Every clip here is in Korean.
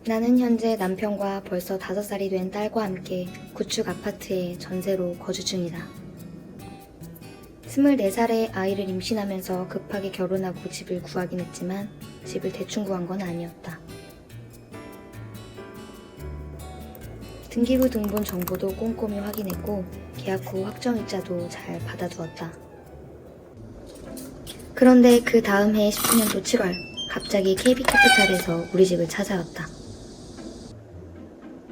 나는 현재 남편과 벌써 5살이 된 딸과 함께 구축 아파트에 전세로 거주 중이다. 24살에 아이를 임신하면서 급하게 결혼하고 집을 구하긴 했지만 집을 대충 구한 건 아니었다. 등기부 등본 정보도 꼼꼼히 확인했고 계약 후 확정일자도 잘 받아두었다. 그런데 그 다음 해 19년도 7월 갑자기 KB캐피탈에서 우리 집을 찾아왔다.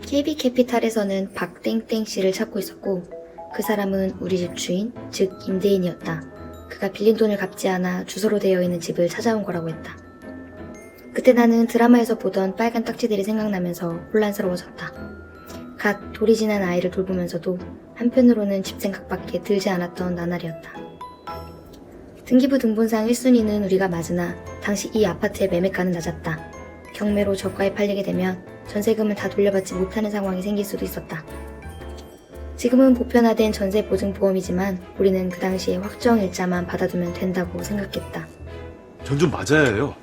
KB캐피탈에서는 박땡땡씨를 찾고 있었고 그 사람은 우리 집 주인, 즉 임대인이었다. 그가 빌린 돈을 갚지 않아 주소로 되어 있는 집을 찾아온 거라고 했다. 그때 나는 드라마에서 보던 빨간 딱지들이 생각나면서 혼란스러워졌다. 갓 돌이 지난 아이를 돌보면서도 한편으로는 집 생각밖에 들지 않았던 나날이었다. 등기부 등본상 1순위는 우리가 맞으나 당시 이 아파트의 매매가는 낮았다. 경매로 저가에 팔리게 되면 전세금을 다 돌려받지 못하는 상황이 생길 수도 있었다. 지금은 보편화된 전세보증보험이지만 우리는 그 당시에 확정일자만 받아두면 된다고 생각했다. 전 좀 맞아야 해요.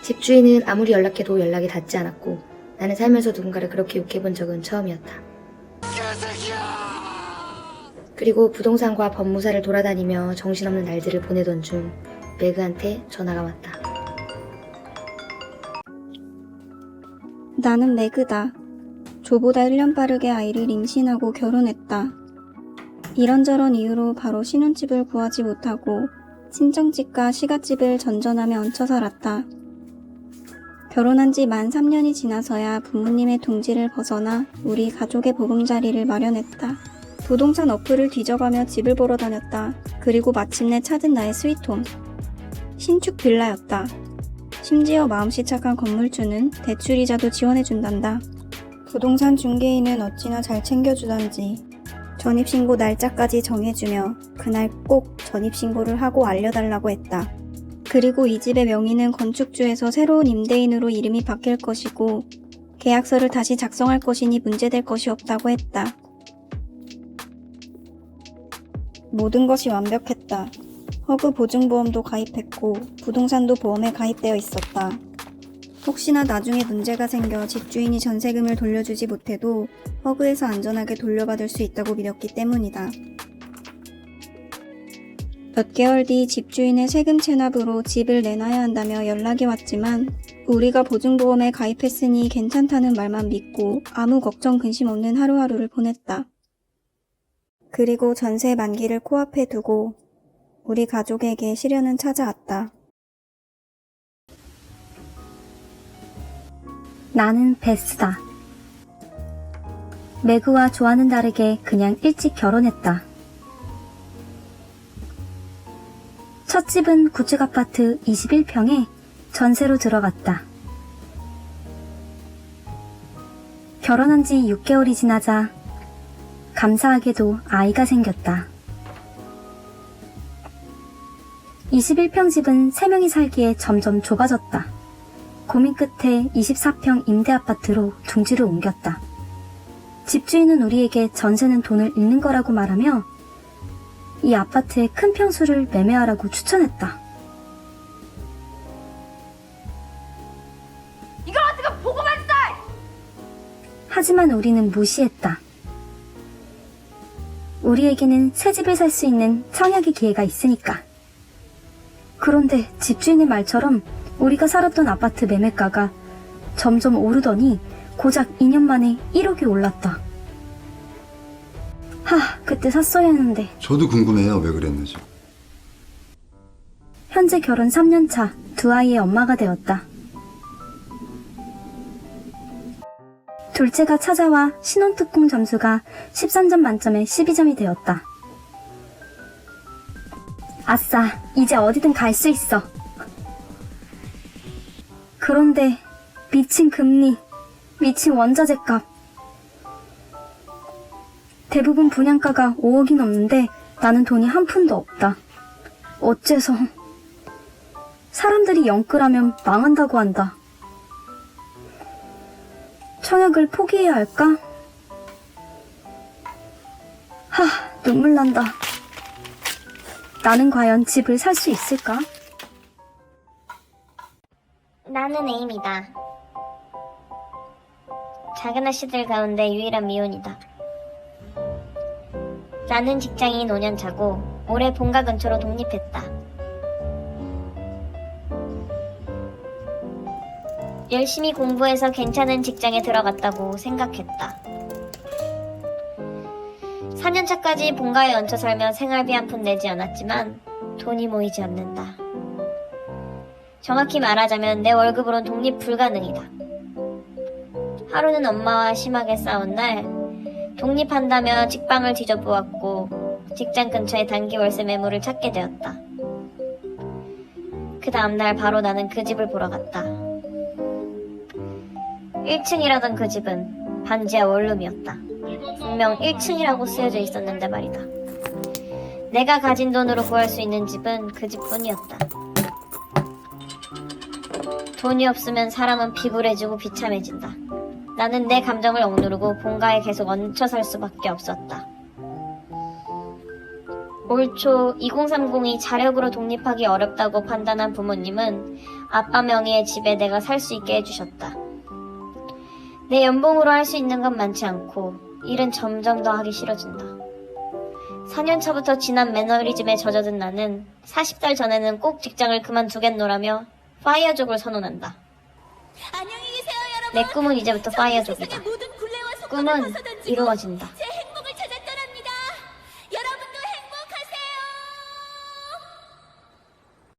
집주인은 아무리 연락해도 연락이 닿지 않았고 나는 살면서 누군가를 그렇게 욕해본 적은 처음이었다. 그리고 부동산과 법무사를 돌아다니며 정신없는 날들을 보내던 중 매그한테 전화가 왔다. 나는 매그다. 조보다 1년 빠르게 아이를 임신하고 결혼했다. 이런저런 이유로 바로 신혼집을 구하지 못하고 친정집과 시가집을 전전하며 얹혀 살았다. 결혼한 지 만 3년이 지나서야 부모님의 둥지를 벗어나 우리 가족의 보금자리를 마련했다. 부동산 어플을 뒤져가며 집을 보러 다녔다. 그리고 마침내 찾은 나의 스위트홈. 신축 빌라였다. 심지어 마음씨 착한 건물주는 대출이자도 지원해준단다. 부동산 중개인은 어찌나 잘 챙겨주던지 전입신고 날짜까지 정해주며 그날 꼭 전입신고를 하고 알려달라고 했다. 그리고 이 집의 명의는 건축주에서 새로운 임대인으로 이름이 바뀔 것이고 계약서를 다시 작성할 것이니 문제될 것이 없다고 했다. 모든 것이 완벽했다. 허그 보증보험도 가입했고 부동산도 보험에 가입되어 있었다. 혹시나 나중에 문제가 생겨 집주인이 전세금을 돌려주지 못해도 허그에서 안전하게 돌려받을 수 있다고 믿었기 때문이다. 몇 개월 뒤 집주인의 세금 체납으로 집을 내놔야 한다며 연락이 왔지만 우리가 보증보험에 가입했으니 괜찮다는 말만 믿고 아무 걱정 근심 없는 하루하루를 보냈다. 그리고 전세 만기를 코앞에 두고 우리 가족에게 시련은 찾아왔다. 나는 베스다. 매그와 조와는 다르게 그냥 일찍 결혼했다. 첫 집은 구축 아파트 21평에 전세로 들어갔다. 결혼한 지 6개월이 지나자 감사하게도 아이가 생겼다. 21평 집은 3명이 살기에 점점 좁아졌다. 고민 끝에 24평 임대아파트로 둥지를 옮겼다. 집주인은 우리에게 전세는 돈을 잃는 거라고 말하며 이 아파트의 큰 평수를 매매하라고 추천했다. 이걸 어떻게 보고만 써! 하지만 우리는 무시했다. 우리에게는 새 집을 살 수 있는 청약의 기회가 있으니까. 그런데 집주인의 말처럼 우리가 살았던 아파트 매매가가 점점 오르더니 고작 2년 만에 1억이 올랐다. 그때 샀어야 했는데. 저도 궁금해요. 왜 그랬는지. 현재 결혼 3년차, 2아이의 엄마가 되었다. 둘째가 찾아와 신혼특공 점수가 13점 만점에 12점이 되었다. 아싸, 이제 어디든 갈 수 있어. 그런데 미친 금리, 미친 원자재 값. 대부분 분양가가 5억이 넘는데 나는 돈이 한 푼도 없다. 어째서. 사람들이 영끌하면 망한다고 한다. 청약을 포기해야 할까? 눈물 난다. 나는 과연 집을 살 수 있을까? 나는 에임이다. 작은 아씨들 가운데 유일한 미혼이다. 나는 직장인 5년 차고 올해 본가 근처로 독립했다. 열심히 공부해서 괜찮은 직장에 들어갔다고 생각했다. 4년차까지 본가에 얹혀 살며 생활비 한 푼 내지 않았지만 돈이 모이지 않는다. 정확히 말하자면 내 월급으론 독립 불가능이다. 하루는 엄마와 심하게 싸운 날 독립한다며 직방을 뒤져보았고 직장 근처에 단기 월세 매물을 찾게 되었다. 그 다음날 바로 나는 그 집을 보러 갔다. 1층이라던 그 집은 반지하 원룸이었다. 분명 1층이라고 쓰여져 있었는데 말이다. 내가 가진 돈으로 구할 수 있는 집은 그 집뿐이었다. 돈이 없으면 사람은 비굴해지고 비참해진다. 나는 내 감정을 억누르고 본가에 계속 얹혀 살 수밖에 없었다. 올 초 2030이 자력으로 독립하기 어렵다고 판단한 부모님은 아빠 명의의 집에 내가 살 수 있게 해주셨다. 내 연봉으로 할 수 있는 건 많지 않고 일은 점점 더 하기 싫어진다. 4년 차부터 진한 매너리즘에 젖어든 나는 40살 전에는 꼭 직장을 그만두겠노라며 파이어족을 선언한다. 안녕히 계세요, 여러분. 내 꿈은 이제부터 파이어족이다. 꿈은 이루어진다.